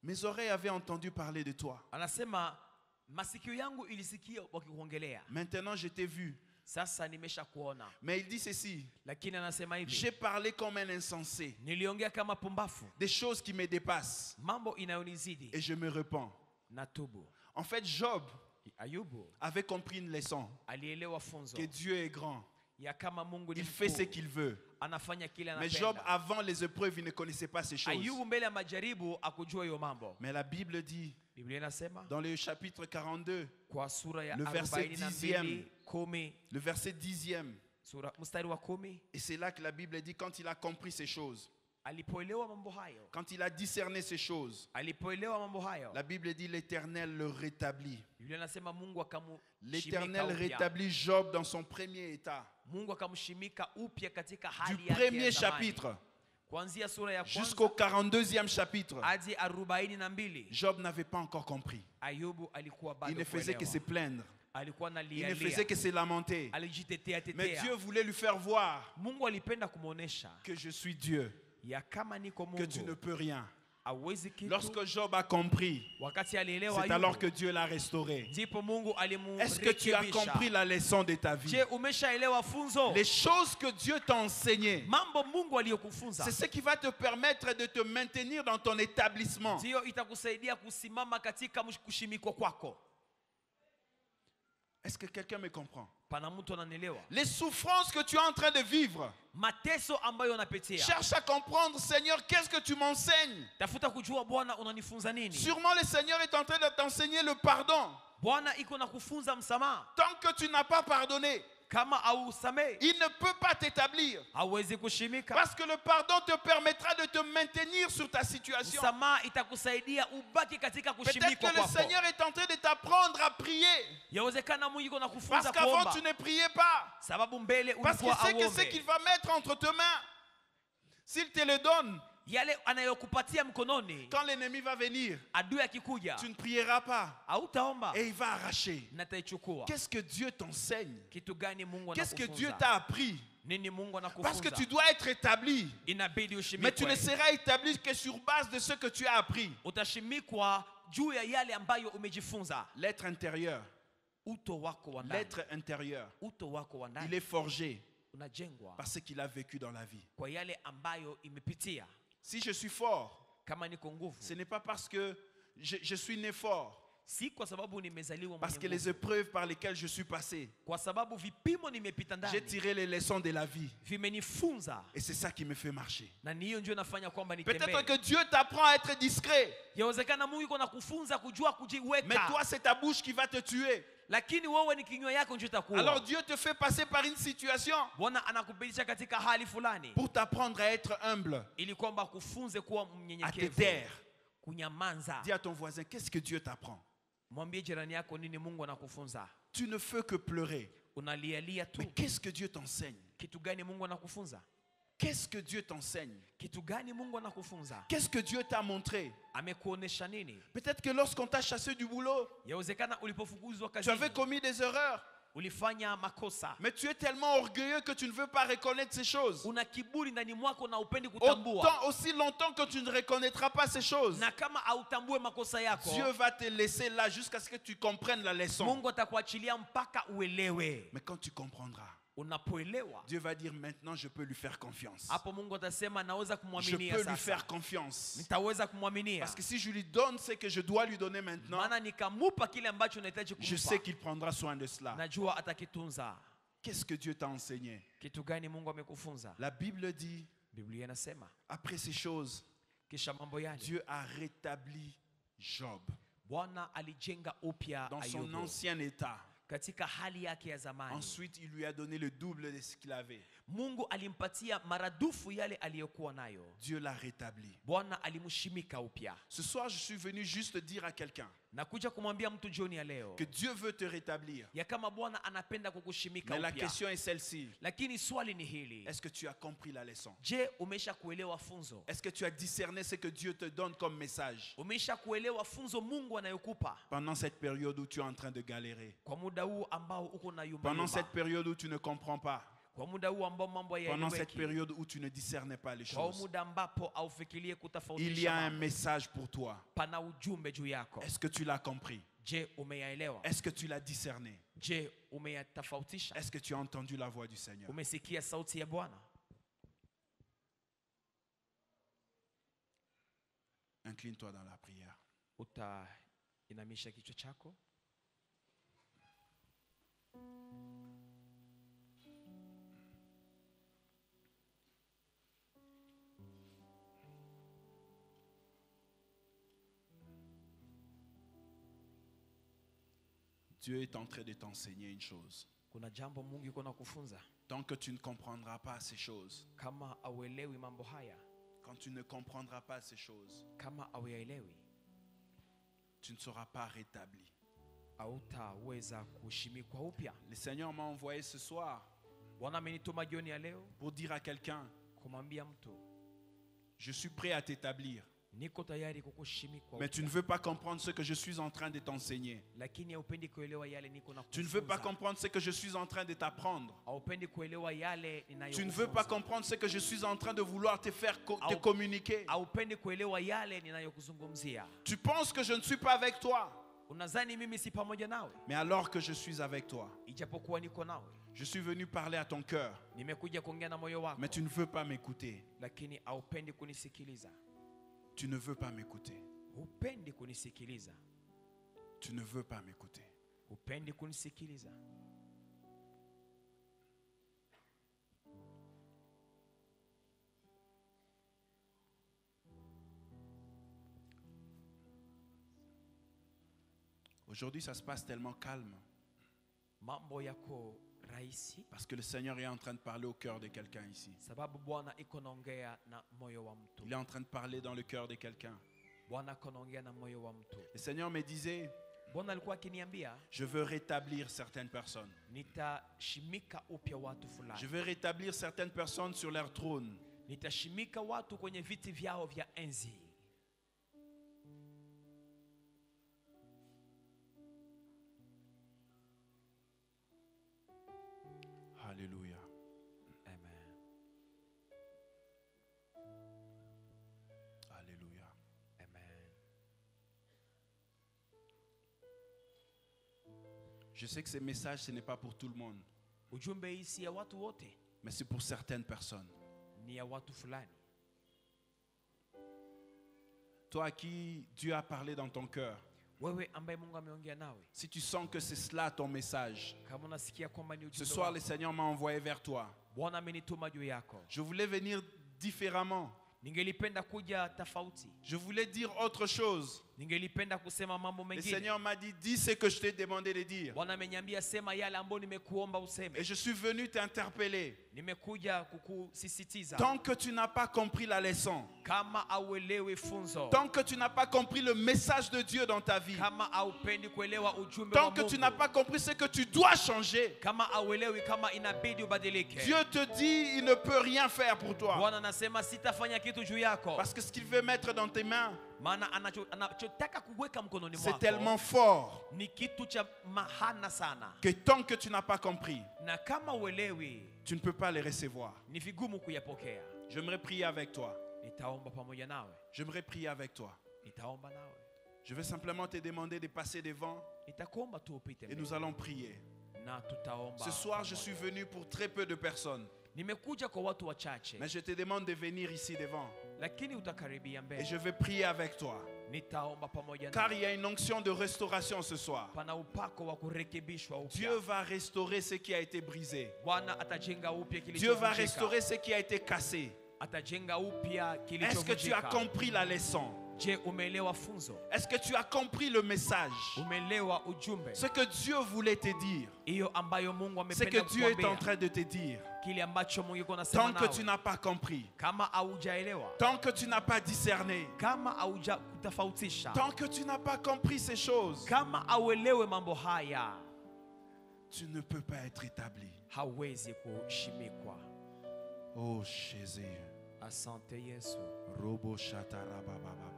mes oreilles avaient entendu parler de toi. anasema masikio yangu ilisikia wakikuongelea, Maintenant, je t'ai vu. sasa nimesha kuona. Mais il dit ceci, Lakini anasema hivi, j'ai parlé comme un insensé, niliongea kama pumbafu, des choses qui me dépassent, mambo inayonizidi, et je me repens. natubu. En fait, Job Ayubu avait compris une leçon, alielewa funzo que Dieu est grand. ya kama Mungu ni Il fait ce mkuu, qu'il veut. anafanya kile Mais Job, anapenda. avant les épreuves, il ne connaissait pas ces choses. Ayubu mbele ya majaribu akujua hiyo mambo. Mais la Bible dit, Biblia inasema dans le chapitre 42, kwa sura ya Le verset 42 10, le verset 10e, sura mstari wa 10, et c'est là que la Bible dit, quand il a compris ces choses, alipoelewa mambo hayo, quand il a discerné ces choses, alipoelewa mambo hayo, la Bible dit, l'Éternel le rétablit. Biblia inasema Mungu L'Éternel akamshimika upya. rétablit Job dans son premier état. Mungu akamshimika upya katika Du hali yake premier ya zamani. chapitre Kuanzia sura ya jusqu'au kwanza 42e chapitre, hadi 42, Job n'avait pas encore compris. Ayubu alikuwa Il bado ne faisait que se kuelewa. plaindre. Alikuwa Il ne analia faisait que se lamenter. alijitetea Mais tetea. Dieu voulait lui faire voir Mungu alipenda kumuonesha que je suis Dieu, ya kama niko que tu ne Mungu peux rien. hawezi kitu. Lorsque Job a compris, Wakati alielewa c'est alors Ayubu, que Dieu l'a restauré. ndipo Mungu Est-ce que tu as alimurekebisha. compris la leçon de ta vie? Je, umeshaelewa funzo? Les choses que Dieu t'a enseignées, Mambo Mungu aliyokufunza c'est ce qui va te permettre de te maintenir dans ton établissement. ndiyo itakusaidia kusimama katika kushimikwa kwako. Est-ce que quelqu'un me comprend? Pana mtu ananielewa? Les souffrances que tu es en train de vivre, Mateso ambayo unapitia, cherche à comprendre, Seigneur, qu'est-ce que tu m'enseignes? tafuta kujua Bwana unanifunza nini. Sûrement le Seigneur est en train de t'enseigner le pardon. Bwana iko na kufunza msamaha. Tant que tu n'as pas pardonné, Kama hausamehe il ne peut pas t'établir. hauwezi kushimika. Parce que le pardon te permettra de te maintenir sur ta situation. Msamaha itakusaidia ubaki katika Peut-être kushimikwa que le kwako. Seigneur est en train de t'apprendre à prier. Yawezekana Mungu iko na Parce kufunza qu'avant, kuomba, tu ne priais pas. sababu mbele Parce qu'il ulikuwa sait que ce qu'il auombe. va mettre entre tes mains, s'il te le donne, Yale anayokupatia mkononi, quand l'ennemi va venir, adui akikuja, tu ne prieras pas. hautaomba Et il va arracher. na taichukua. Qu'est-ce que Dieu t'enseigne? Kitu gani Mungu Qu'est-ce que Dieu anakufunza? t'a appris? Nini Mungu Parce que anakufunza? tu dois être établi. Inabidi Mais tu ne ushimikwe. seras établi que sur base de ce que tu as appris. Utashimikwa juu ya yale ambayo umejifunza. L'être intérieur, Uto wako wa ndani, l'être intérieur, uto wako wa il ndani est forgé unajengwa par ce qu'il a vécu dans la vie. kwa yale ambayo imepitia. Si je suis fort, Kama niko nguvu, ce n'est pas parce que je suis né fort, si kwa sababu nimezaliwa parce que mwenye les nguvu, épreuves par lesquelles je suis passé, kwa sababu vipimo nimepita j'ai ndani tiré les leçons de la vie. vimenifunza, Et c'est ça qui me fait marcher. na ni hiyo ndio inafanya kwamba Peut-être nitembee. que Dieu t'apprend à être discret, Yawezekana Mungu iko na kufunza kujua mais kujiweka, toi, c'est ta bouche qui va te tuer. lakini wewe ni kinywa yako ndio Alors itakuwa. Dieu te fait passer par une situation Bwana anakupitisha katika hali fulani pour t'apprendre à être humble, ili kwamba kufunze kuwa à te mnyenyekevu, taire. kunyamanza. Dis à ton voisin, qu'est-ce que Dieu t'apprend? Mwambie jirani yako nini Mungu anakufunza. Tu ne fais que pleurer. Unalialia tu, Mais qu'est-ce que Dieu t'enseigne? kitu gani Mungu anakufunza? Qu'est-ce que Dieu t'enseigne? Kitu gani Mungu anakufunza? Qu'est-ce que Dieu t'a montré? Amekuonesha nini? Peut-être que lorsqu'on t'a chassé du boulot, Yawezekana ulipofukuzwa tu avais kazini commis des erreurs. ulifanya makosa. Mais tu es tellement orgueilleux que tu ne veux pas reconnaître ces choses. Una kiburi ndani mwako na upendi kutambua. Autant, aussi longtemps que tu ne reconnaîtras pas ces choses, Na kama hautambue makosa yako, Dieu va te laisser là jusqu'à ce que tu comprennes la leçon. Mungu atakuachilia mpaka uelewe. Mais quand tu comprendras, Unapoelewa, Dieu va dire maintenant je peux lui faire confiance. hapo Mungu atasema naweza Je kumwaminia peux lui sasa. faire confiance. Nitaweza kumwaminia. Parce que si je lui donne ce que je dois lui donner maintenant, Maana nikamupa kile ambacho nahitaji je sais kumpa. qu'il prendra soin de cela. Najua atakitunza. Qu'est-ce que Dieu t'a enseigné? Kitu gani Mungu amekufunza? La Bible dit, Biblia inasema après ces choses, kisha mambo yale Dieu a rétabli Job Bwana alijenga upya dans son Ayubu ancien état. katika hali yake ya zamani. Ensuite, il lui a donné le double de ce qu'il avait. Mungu alimpatia maradufu yale aliyokuwa nayo. Dieu l'a rétabli. Bwana alimshimika upya. Ce soir, je suis venu juste dire à quelqu'un Nakuja kumwambia mtu jioni ya leo que Dieu veut te rétablir. ya kama Bwana anapenda kukushimika Mais la upya. question est celle-ci. Lakini swali ni hili. Est-ce que tu as compris la leçon? Je, umesha kuelewa funzo? Est-ce que tu as discerné ce que Dieu te donne comme message Umesha kuelewa funzo Mungu anayokupa pendant cette période où tu es en train de galérer? kwa muda huu ambao uko na yumba Pendant cette yumba? période où tu ne comprends pas? Kwa muda huu ambao mambo Pendant cette hayaeleweki? période où tu ne discernes pas les Kwa choses? muda ambapo aufikirie Il y kutofautisha a un mambo, message pour toi. pana ujumbe juu yako. Est-ce que tu l'as compris? Je, umeyaelewa? Est-ce que tu l'as discerné? Je, umeyatofautisha? Est-ce que tu as entendu la voix du Seigneur? Umesikia sauti ya Bwana? Incline-toi dans la prière. Utainamisha kichwa chako. Dieu est en train de t'enseigner une chose. Kuna jambo Mungu yuko nakufunza. Tant que tu ne comprendras pas ces choses, Kama auelewi mambo haya, quand tu ne comprendras pas ces choses, kama auyaelewi, tu ne seras pas rétabli. hautaweza kushimikwa upya. Le Seigneur m'a envoyé ce soir Bwana amenituma jioni ya leo pour dire à quelqu'un, kumwambia mtu, je suis prêt à t'établir. niko tayari kukushimikwa Mais tu upya. ne veux pas comprendre ce que je suis en train de t'enseigner. Lakini haupendi kuelewa yale niko Tu ne veux pas nakufunza. comprendre ce que je suis en train de t'apprendre. Haupendi kuelewa yale Tu ne veux pas ninayokufunza. comprendre ce que je suis en train de vouloir te faire te Au- communiquer. Haupendi kuelewa yale ninayokuzungumzia. Tu penses que je ne suis pas avec toi. Unadhani mimi si pamoja nawe? Mais alors que je suis avec toi, Ijapokuwa niko nawe. je suis venu parler à ton cœur. Nimekuja kuongea na moyo wako. Mais tu ne veux pas m'écouter. Lakini haupendi kunisikiliza. Tu ne veux pas m'écouter. Hupendi kunisikiliza. Tu ne veux pas m'écouter. Hupendi kunisikiliza. Aujourd'hui, ça se passe tellement calme Mambo yako rahisi parce que le Seigneur est en train de parler au cœur de quelqu'un ici. sababu Bwana iko naongea na moyo wa mtu. Il est en train de parler dans le cœur de quelqu'un. Bwana iko naongea na moyo wa mtu. Le Seigneur me disait, Bwana alikuwa akiniambia je veux rétablir certaines personnes. nitashimika upya watu Je fulani. veux rétablir certaines personnes sur leur trône. Nitashimika watu kwenye viti vyao vya enzi. Alléluia. Amen. Alléluia. Amen. Je sais que ces messages, ce n'est pas pour tout le monde, Ujumbe hii si ya watu wote, mais c'est pour certaines personnes. ni ya watu fulani. Toi à qui Dieu a parlé dans ton cœur, Wewe ambaye Mungu ameongea nawe, si tu sens que c'est cela ton message, kama unasikia kwamba ni ce ujumbe soir, le wako, Seigneur m'a envoyé vers toi. Bwana amenituma juu yako. Je voulais venir différemment. Ningelipenda kuja tofauti. Je voulais dire autre chose. Ningelipenda kusema mambo Le mengine. Seigneur m'a dit, dis ce que je t'ai demandé de dire. Bwana ameniambia sema yale ambayo nimekuomba useme. Et je suis venu t'interpeller. Nimekuja kukusisitiza. Tant que tu n'as pas compris la leçon, Kama auelewi funzo. tant que tu n'as pas compris le message de Dieu dans ta vie, Kama aupendi kuelewa ujumbe wa tant que tu Mungu. n'as pas compris ce que tu dois changer, Kama auelewi kama inabidi ubadilike. Dieu te dit, il ne peut rien faire pour toi. Bwana anasema sitafanya kitu juu yako. Parce que ce qu'il veut mettre dans tes mains, Maana anachotaka kuweka mkononi c'est mwako tellement fort ni kitu cha mahana sana. que tant que tu n'as pas compris, Na kama uelewi tu ne peux pas les recevoir. ni vigumu kuyapokea. J'aimerais prier avec toi. Nitaomba pamoja nawe. J'aimerais prier avec toi. Nitaomba nawe. Je vais simplement te demander de passer devant Nitakuomba tu upite et mbele. nous allons prier. Na tutaomba. Ce soir, je pamoja. suis venu pour très peu de personnes. Nimekuja kwa watu wachache. Mais je te demande de venir ici devant. Lakini utakaribia Et mbele. je vais prier avec toi. Nitaomba pamoja Car nawe. il y a une onction de restauration ce soir. Pana upako wa kurekebishwa Dieu upya. va restaurer ce qui a été brisé. Bwana atajenga upya Dieu va kilichovunjika. restaurer ce qui a été cassé. Atajenga upya Est-ce que tu as kilichovunjika. compris la leçon? Je, umeelewa funzo? Est-ce que tu as compris le message? Umeelewa ujumbe? Ce que Dieu voulait te dire, Hiyo ambayo Mungu ce que amependa Dieu est en kukuambia. train de te dire. Kile ambacho Mungu yuko anasema Tant que tu nawe. n'as pas compris, Kama haujaelewa, tant que tu n'as pas discerné, kama hauja kutofautisha, tant que tu n'as pas compris ces choses, kama auelewe mambo haya, tu ne peux pas être établi. hawezi kushimikwa. Oh Jésus. Asante Yesu. Robo shatarabababa.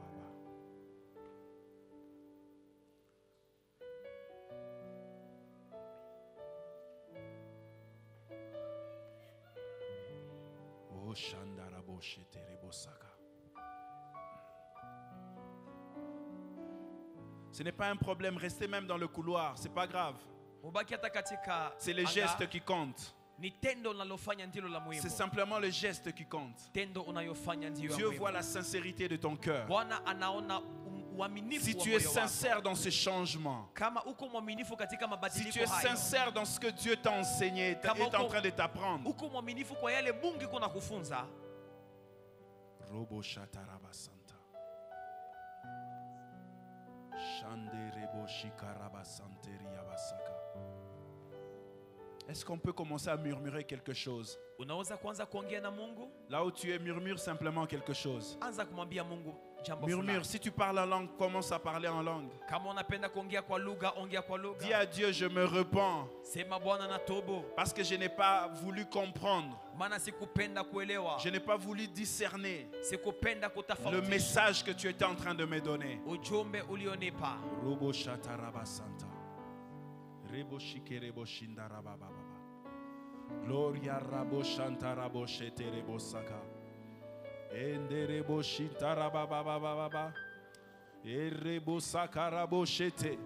Oh shandarabo sheterebo saka. Ce n'est pas un problème, restez même dans le couloir, c'est pas grave. Mubaki hata katika C'est les anga. gestes qui comptent. Ni tendo unalofanya ndilo la muhimu. C'est simplement le geste qui compte. Tendo unayofanya ndio ya Dieu muhimu. voit la sincérité de ton cœur. Bwana anaona uaminifu Si wa tu es moyo wako. sincère dans ce changement, Kama uko mwaminifu katika si mabadiliko tu es hayo. sincère dans ce que Dieu t'a enseigné, est en train de t'apprendre, Uko mwaminifu kwa yale Mungu yuko nakufunza. Robo shataraba santa. Shande rebo shikaraba santeria basaka. Est-ce qu'on peut commencer à murmurer quelque chose? Unaweza kuanza kuongea na Mungu? Là où tu es, murmure simplement quelque chose. Anza kumwambia Mungu jambo Murmure. fulani. Si tu parles en langue, commence à parler en langue. Kama unapenda kuongea kwa lugha, ongea kwa Dis lugha. à Dieu, je me repens Sema Bwana natubu, parce que je n'ai pas voulu comprendre. maana sikupenda kuelewa. Je n'ai pas voulu discerner Sikupenda le kutofautisha message que tu étais en train de me donner. ujumbe ulionipa. Robo shataraba santa. Rebo shike rebo shinda rababa. Gloria rabo shanta rabo shete rebo saka. Ende rebo shinta rababa baba. E rebo saka rabo shete.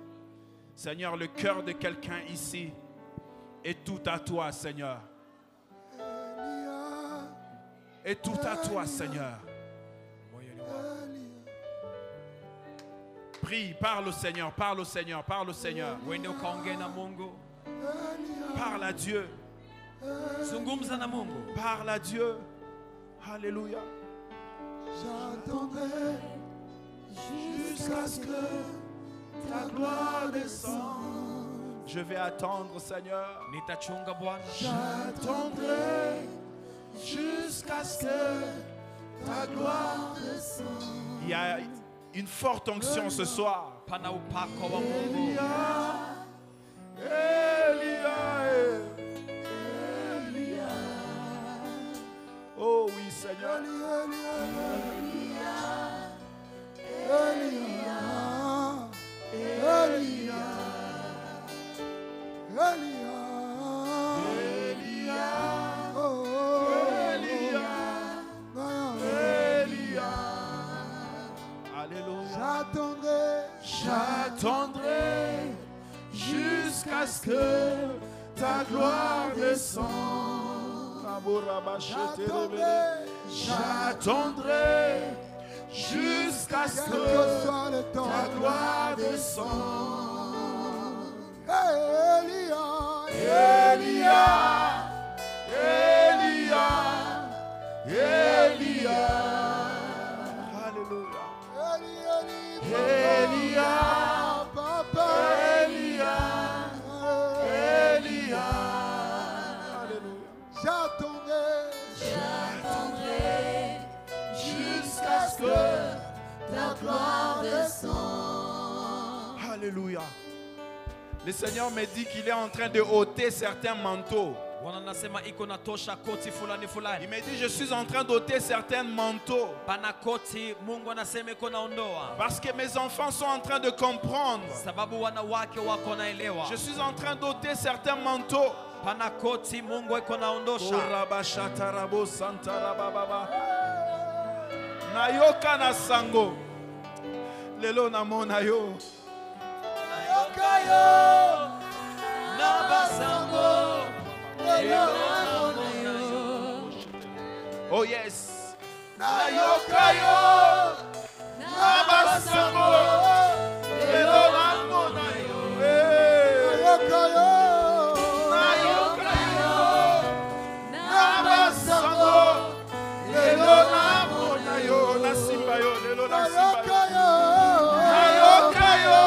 Seigneur, le cœur de quelqu'un ici est tout à toi, Seigneur. Est tout à toi, Seigneur. Moyoni wako. Prie, parle au Seigneur, parle au Seigneur, parle au Seigneur. Uende ukaongea na Mungu. Parle à Dieu, Zungumza na Mungu. parle à Dieu. Alléluia. J'attendrai jusqu'à ce que ta gloire descende. Je vais attendre, Seigneur. Nitachunga Bwana. J'attendrai jusqu'à ce que ta gloire descende. Il y a une forte onction ce soir. Pana upako wa Mungu. Oh oui, Seigneur. Alléluia. J'attendrai jusqu'à ce que ta gloire descende. J'attendrai jusqu'à ce que ta gloire descende. Elia, Elia, Elia. Alléluia. Elia. Alléluia. Le Seigneur me dit qu'il est en train de ôter certains manteaux. Bwana anasema iko natosha koti fulani fulani. Il me dit, je suis en train d'ôter certains manteaux. Pana koti Mungu anasema iko naondoa. Parce que mes enfants sont en train de comprendre. Sababu wanawake wako naelewa. Je suis en train d'ôter certains manteaux. Pana koti Mungu iko naondosha. Orabashatarabo santarababa. Nayoka na sango. Lelo namona yo. Nayoka yo. Nabasango. Oh yes. Nayoka yo. Nabasango. Lelo namona yo. Nayoka yo. Nayoka yo. Nabasango. Lelo namona yo. Nasimba yo. Lelo nasimba yo. Nayoka yo.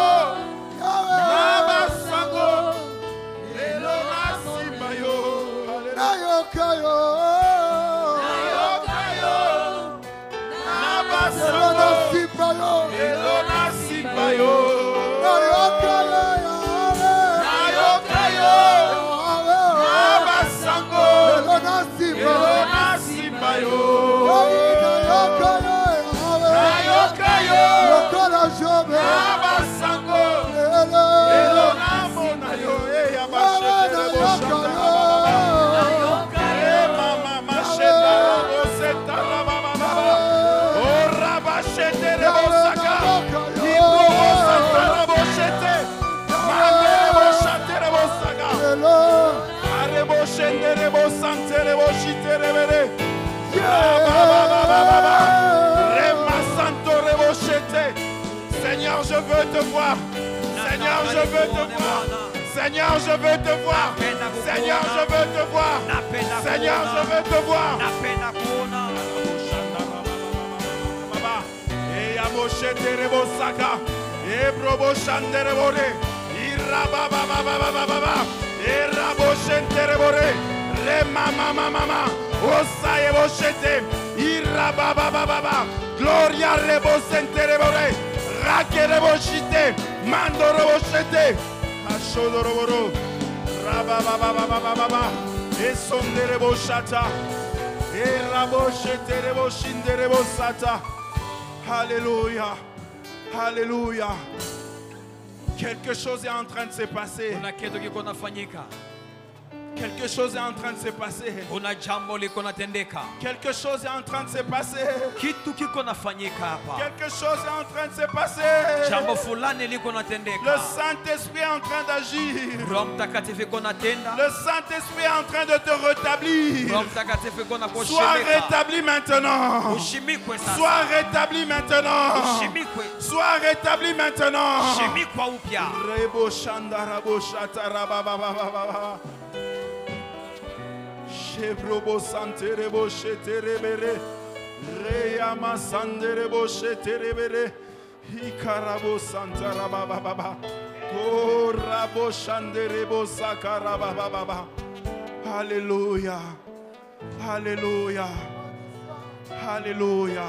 Nabasango. Lelo nasimba yo. Nayoka yo. Nayoka yo. Nabasango. Lelo nasimba yo. Nayoka yo. Nayoka yo. Nabasango. Lelo nasimba yo. Nayoka yo. Nabasango. Lelo namona yo. Yabashete boshata. Mama masheta boseta baba. Oh rabashete bosaka. Ibro bosata boshete. Mame boshate bosaka. Arebo shendere bosante boshite rebere. Baba. Rema santo reboshete. Seigneur, je veux te voir. Seigneur, je veux te voir. Seigneur, je veux te voir. Seigneur, je veux te voir. Seigneur, je veux te voir. Napenda kuona. Et Yamoshete Rebosaka. Et Broboshande Rebore. Irababababababa. Et Raboshente Rebore. Remamamamama. Osaye Boshete. Irabababababa. Gloria Rebosente Rebore. Rake Reboshite. Mando Reboshete. Ashodoroboro. Rababababababa. Et Sonde Reboshata. Et Raboshete Reboshinde Rebosata. Alléluia. Alléluia. Quelque chose est en train de se passer. Kuna kitu kiko nafanyika. Quelque chose est en train de se passer. Kuna jambo liko natendeka. Quelque chose est en train de se passer. Kitu kiko nafanyika hapa. Quelque chose est en train de se passer. Jambo fulani liko Le natendeka. Saint-Esprit est en train d'agir. Roho Mtakatifu iko natenda. Le Saint-Esprit est en train de te rétablir. Roho Mtakatifu iko Sois nakushimika. rétabli maintenant. Ushimikwe sasa. Sois rétabli maintenant. Ushimikwe. Sois rétabli maintenant. Ushimikwa upya. Rebo shandarabo shatarabababababa. Chebrobo santerebo sheterebere. Reyama sanderebo sheterebere. Ikarabo santarabababa. Oh rabo shanderebo sakarabababa. Alléluia. Alléluia. Alléluia.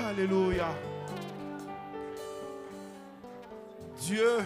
Alléluia. Dieu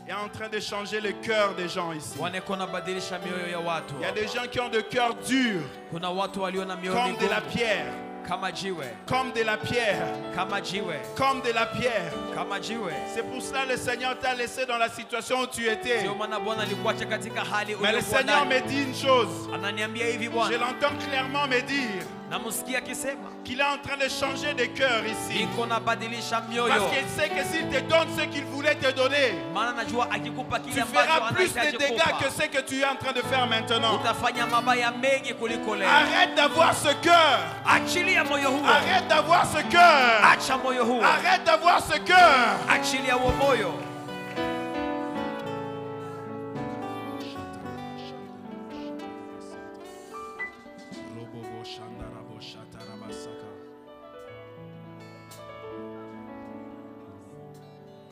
est en train de changer le cœur des gens ici. Waneko nabadilisha mioyo ya watu. Il y a des gens qui ont de cœur dur, Kuna watu walio na mioyo comme de la migumu. pierre, Kama jiwe. comme de la pierre, Kama jiwe. comme de la pierre. Kama jiwe. C'est pour cela que le Seigneur t'a laissé dans la situation où tu étais. Ndio maana Bwana alikuacha katika hali Mais le uliyokuwa Seigneur ndani. me dit une chose. Ananiambia hivi Je Bwana. l'entends clairement me dire Namusikia akisema qu'il est en train de changer de cœur ici. iko nabadilisha Parce mioyo. qu'il sait que s'il te donne ce qu'il voulait te donner, Maana najua akikupa tu kile ambacho feras plus de anahitaji dégâts que kupa. ce que tu es en train de faire maintenant. Utafanya mabaya mengi kuliko leo. Arrête d'avoir ce cœur. Achilia moyo huo. Arrête d'avoir ce cœur. Acha moyo huo. Arrête d'avoir ce cœur. Achilia huo moyo.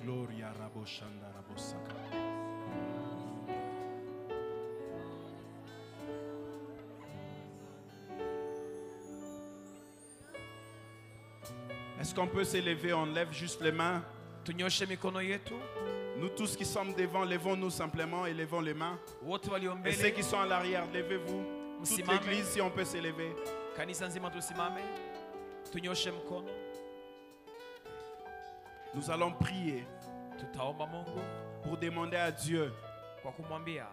Gloria rabo shandarabo saka. Est-ce qu'on peut s'élever? On lève juste les mains. Tunyoshe mikono yetu. Nous tous qui sommes devant, levons-nous simplement et levons les mains. Wote walio Et ceux mbele, qui sont à l'arrière, levez-vous. Toute Msimame. l'église, si on peut s'élever. kanisa nzima tusimame. Tunyoshe mkono. Nous allons prier Tutaomba Mungu pour demander à Dieu kwa kumwambia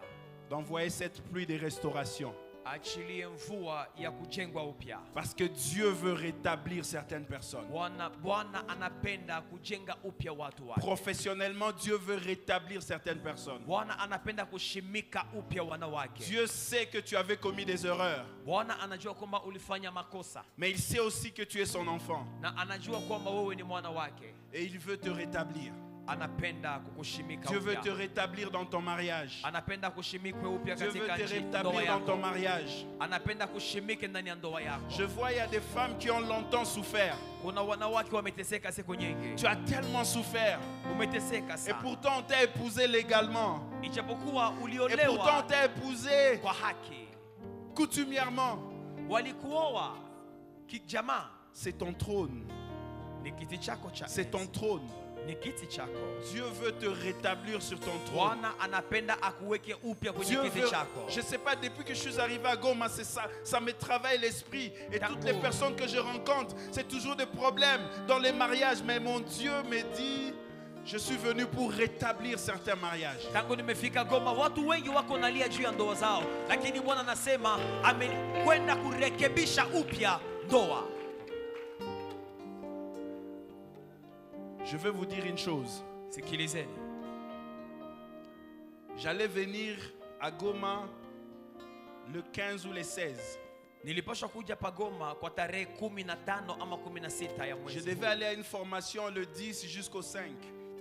d'envoyer cette pluie de restauration. achilie mvua ya kujengwa upya. Parce que Dieu veut rétablir certaines personnes. Bwana anapenda kujenga upya watu wake. Professionnellement, Dieu veut rétablir certaines personnes. Bwana anapenda kushimika upya wanawake. Dieu sait que tu avais commis des erreurs, Bwana anajua kwamba ulifanya makosa mais il sait aussi que tu es son enfant. na anajua kwamba wewe ni mwana wake. Et il veut te rétablir. Anapenda kukushimika Dieu veut te upya. rétablir dans ton mariage. Anapenda kushimikwe upya Dieu veut katika te ndoa rétablir dans ton yako. mariage. Anapenda kushimike ndani ya ndoa yako. Je vois, il y a des femmes qui ont longtemps souffert. Kuna wanawake wameteseka siku nyingi. Tu as tellement souffert. Umeteseka Et sana. pourtant, on t'a épousé légalement. Ijapokuwa Et pourtant, on uliolewa t'a épousé kwa haki. coutumièrement. Walikuoa kijamaa. C'est ton trône. Ni kiti chako cha C'est ton enzi. trône. Ni kiti chako. Dieu veut te rétablir sur ton trône. Bwana anapenda akuweke upya kwenye Dieu kiti veut, chako. je ne sais pas, depuis que je suis arrivé à Goma, c'est ça, ça me travaille l'esprit. Et toutes les personnes que je rencontre, c'est toujours des problèmes dans les mariages. Mais mon Dieu me dit, je suis venu pour rétablir certains mariages. Tangu nimefika Goma, watu wengi wako nalia juu ya ndoa zao, lakini Bwana anasema amekwenda kurekebisha upya ndoa. Je veux vous dire une chose. Sikilizeni. J'allais venir à Goma le 15 ou le 16. Nilipaswa kuja pa Goma kwa tarehe 15 ama 16 ya Je mwezi. devais aller à une formation le 10 jusqu'au 5,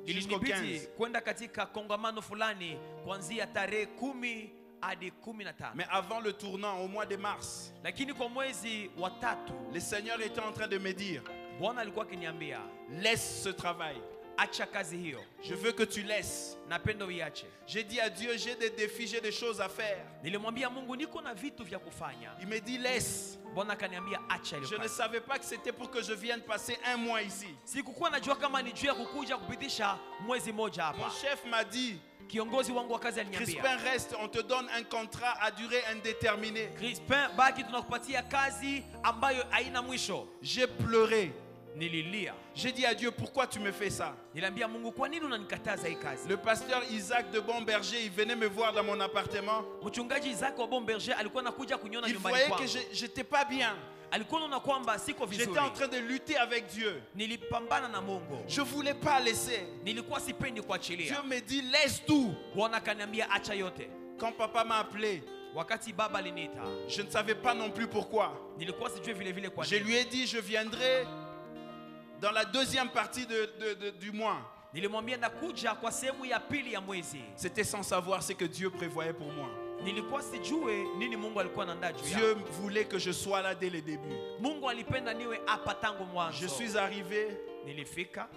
jusqu'au Ilinibidi 15. kwenda katika kongamano fulani kuanzia tarehe 10 hadi 15. Mais avant le tournant, au mois de mars, Lakini kwa mwezi wa 3 le Seigneur était en train de me dire, Bwana alikuwa akiniambia, laisse ce travail. acha kazi hiyo. Je veux que tu laisses. Napenda uiache. J'ai dit à Dieu, j'ai des défis, j'ai des choses à faire. Nilimwambia Mungu niko na vitu vya kufanya. Il me dit, laisse. Bwana akaniambia acha ile Je ne kazi. savais pas que c'était pour que je vienne passer un mois ici. Sikukuwa najua kama ni juu ya kukuja kupitisha mwezi moja Mon hapa. chef m'a dit, Kiongozi wangu wa kazi aliniambia, Crispin, reste, on te donne un contrat à durée indéterminée. Crispin, baki tunakupatia kazi ambayo haina mwisho. J'ai pleuré. Nililia. J'ai dit à Dieu, pourquoi tu me fais ça? Niliambia Mungu, kwa nini unanikataza hii kazi? Le pasteur Isaac de Bomberger, il venait me voir dans mon appartement. Mchungaji Isaac wa Bomberger alikuwa anakuja kuniona Il nyumbani voyait kwangu. que j'étais pas bien. Alikuwa anaona kwamba siko J'étais vizuri. en train de lutter avec Dieu. Nilipambana na Mungu. Je voulais pas laisser. Nilikuwa sipendi kuachilia. Dieu me dit, laisse tout. Bwana akaniambia acha yote. Quand papa m'a appelé, Wakati baba aliniita, je ne savais pas non plus pourquoi. nilikuwa sijui vile vile kwa Je nini. lui ai dit, je viendrai dans la deuxième partie du mois. Nilimwambia nakuja kwa sehemu ya pili ya mwezi. C'était sans savoir ce que Dieu prévoyait pour moi. Nilikuwa sijue nini Mungu alikuwa anaandaa juu Dieu yangu. voulait que je sois là dès le début. Mungu alipenda niwe hapa tangu mwanzo. Je suis arrivé, Nilifika,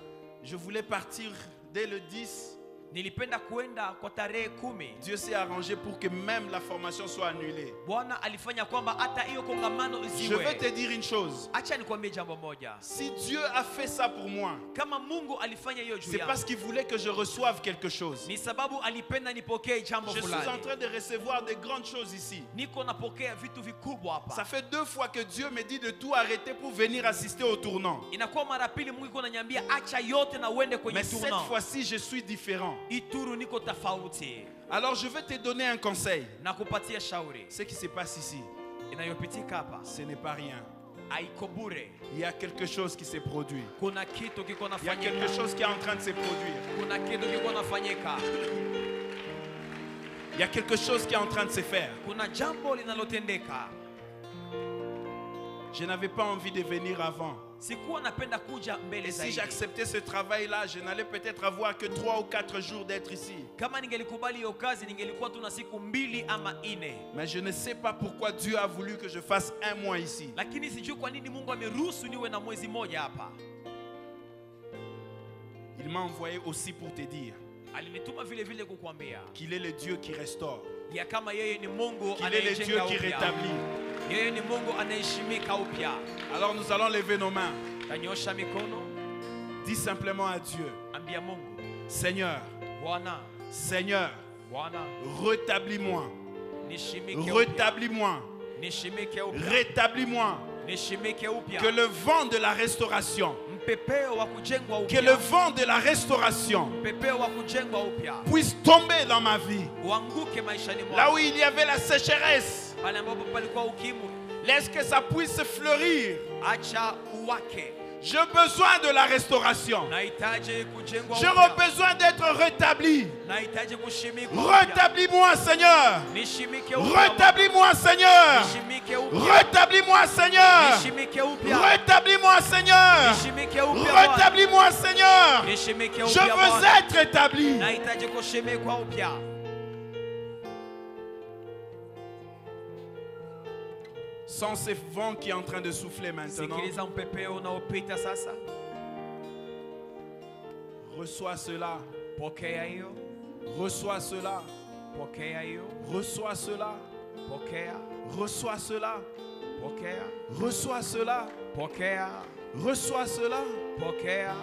je voulais partir dès le 10. nilipenda kuenda kwa tarehe 10. Dieu s'est arrangé pour que même la formation soit annulée. Bwana alifanya kwamba hata hiyo kongamano Je veux isiwe. te dire une chose. Acha nikwambie jambo moja. Si Dieu a fait ça pour moi, Kama Mungu alifanya hiyo juu c'est parce yangu, qu'il voulait que je reçoive quelque chose. ni sababu alipenda nipokee jambo Je suis en fulani. train de recevoir de grandes choses ici. Niko napokea vitu vikubwa Ça hapa. fait 2 fois que Dieu me dit de tout arrêter pour venir assister au tournant. Inakuwa mara pili Mungu iko ananiambia acha yote na uende kwenye Mais cette tournant. fois-ci, je suis différent. Ituru niko tofauti. Alors je vais te donner un conseil. Na kupatia shauri. Ce qui se passe ici, Inayopitika hapa ce n'est pas rien. haiko bure. Il y a quelque chose qui s'est produit. Kuna kitu kiko Il y a quelque nafanyika. chose qui est en train de se produire. Kuna kitu kiko nafanyika. Il y a quelque chose qui est en train de se faire. Kuna jambo linalotendeka. Je n'avais pas envie de venir avant. Sikuwa napenda kuja mbele Et si zaidi. j'acceptais ce travail-là, je n'allais peut-être avoir que 3 ou 4 jours d'être ici. Kama ningelikubali hiyo kazi ningelikuwa tuna siku 2 ama 4. Mais je ne sais pas pourquoi Dieu a voulu que je fasse un mois ici. Lakini sijui kwa nini Mungu ameruhusu niwe na mwezi moja hapa. Il m'a envoyé aussi pour te dire Alinituma vile vile kukuambia qu'il est le Dieu qui restaure, ya kama yeye ni Mungu qu'il est le Dieu anayejenga qui upya. rétablit. Yeye ni Mungu anayeshimika upya. Alors nous allons lever nos mains. Tanyosha mikono. Dis simplement à Dieu, ambia Mungu, Seigneur, Bwana, Seigneur, Bwana, rétablis-moi, nishimike upya, rétablis-moi, nishimike upya, rétablis-moi. nishimike upya. Que le vent de la restauration, Mpepeo wa kujengwa que upya, le vent de la restauration mpepeo wa kujengwa upya, puisse tomber dans ma vie. uanguke maishani Là mwangu. où il y avait la sécheresse, Pale ambapo palikuwa ukimwi, laisse que ça puisse fleurir. acha uwake. J'ai besoin de la restauration. Nahitaji kujengwa J'ai upya, besoin d'être rétabli. nahitaji kushimikwa upya. Rétablis-moi, Seigneur. Nishimike upya, Rétablis-moi, Seigneur. nishimike upya, Rétablis-moi, Seigneur. nishimike upya, Rétablis-moi, Seigneur. nishimike upya Bwana. Rétablis-moi, Seigneur. Nishimike Je upya veux Bwana. être rétabli. Nahitaji kushimikwa upya. Sans ces vents qui est en train de souffler maintenant, Sikiliza mpepeo unaopita sasa. reçois cela. Pokea hiyo, Reçois cela. pokea hiyo, Reçois cela. pokea, Reçois cela. pokea, Reçois cela. pokea, Reçois cela. pokea.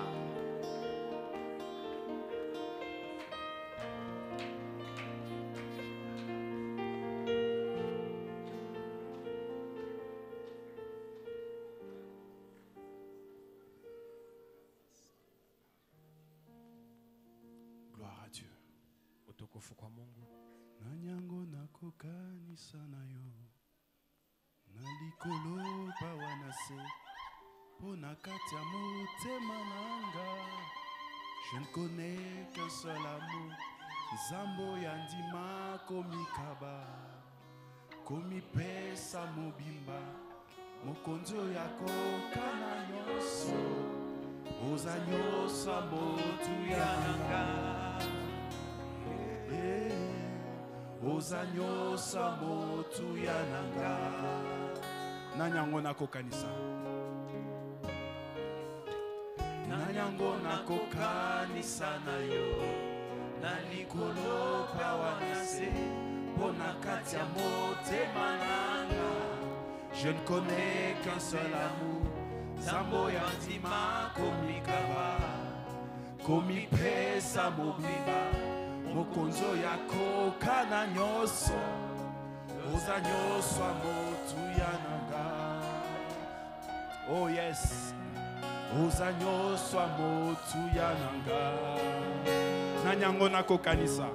Gloire à Dieu. Utukufu kwa Mungu. Nanyango nakokanisa na yo na likolo pawana se pona kati ya motema nanga. Je ne connais qu'un seul amour, Zambo ya ndima komikaba komipesa mobimba mokonzi oyo akokana nyonso oza nyonso motu yananga. Oza nyonso motu yananga. Nanyango nakokanisa, nanyango nakokanisa na yo na likolo pawana se pona kati ya motema nanga. Je ne connais qu'un seul amour, Zambo ya ndima komikaba komipesa mobimba mokonzi oyo akokana nyonso oza nyonso ya motu yananga. Oh yes, oza nyonso ya motu yananga. Nanyango nakokanisa,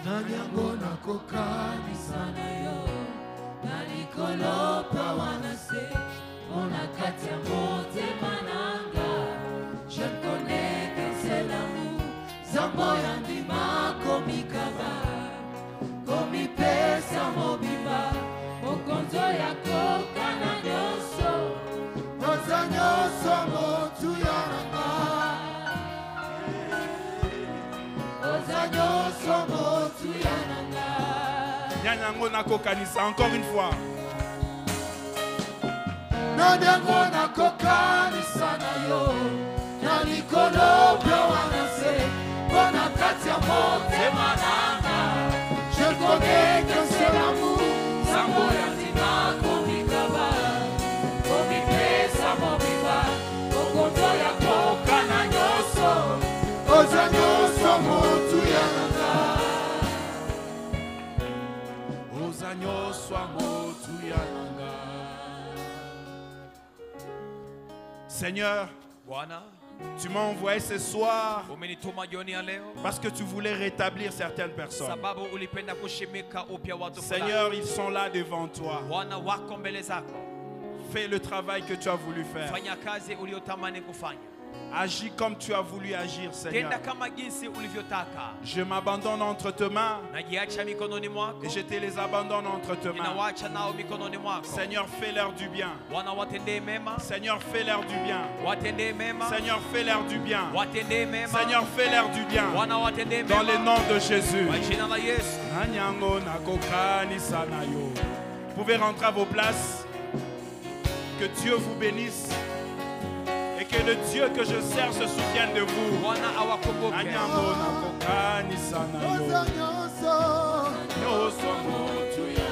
nanyango nakokanisa na yo na likolo pawana se pona kati ya motema nanga. Je ne connais qu'un seul amour, Zambo ya ndima komikaba komipesa mobimba mokonzi oyo akokana nyonso oza nyonso motu yananga. Oza nyonso motu yananga. nanyango nakokanisa. Encore une fois, nanyango nakokanisa na yo na likolo pawana se pona kati ya motema nanga. Je connais qu'un seul amour, Zambo ya ndima komikaba komipesa mobimba mokonzi oyo akokana nyonso oza nyonso motu yananga. oza nyonso ya motu yananga. Seigneur, Bwana, tu m'as envoyé ce soir umenituma jioni ya leo parce que tu voulais rétablir certaines personnes. sababu ulipenda kushimika upya watu fulani. Seigneur, ils sont là devant toi. Bwana wako mbele zako. Fais le travail que tu as voulu faire. Fanya kazi uliotamani kufanya. Agis comme tu as voulu agir, Seigneur. Tenda kama jinsi ulivyotaka. Je m'abandonne entre tes mains Najiacha mikononi mwako. et je te les abandonne entre tes mains. Ninawaacha nao mikononi mwako. Seigneur, fais-leur du bien. Bwana watendee mema. Seigneur, fais-leur du bien. Watendee mema. Seigneur, fais-leur du bien. Watendee mema. Seigneur, fais-leur du bien. Bwana watendee Dans mema. le nom de Jésus. Kwa jina la Yesu. Nanyango nakokanisa na yo. Vous pouvez rentrer à vos places. Que Dieu vous bénisse. Et que le Dieu que je sers se souvienne de vous. Bwana awakumbuke. Nanyango nakokanisa na yo. Oza nyonso Nyonso motu ya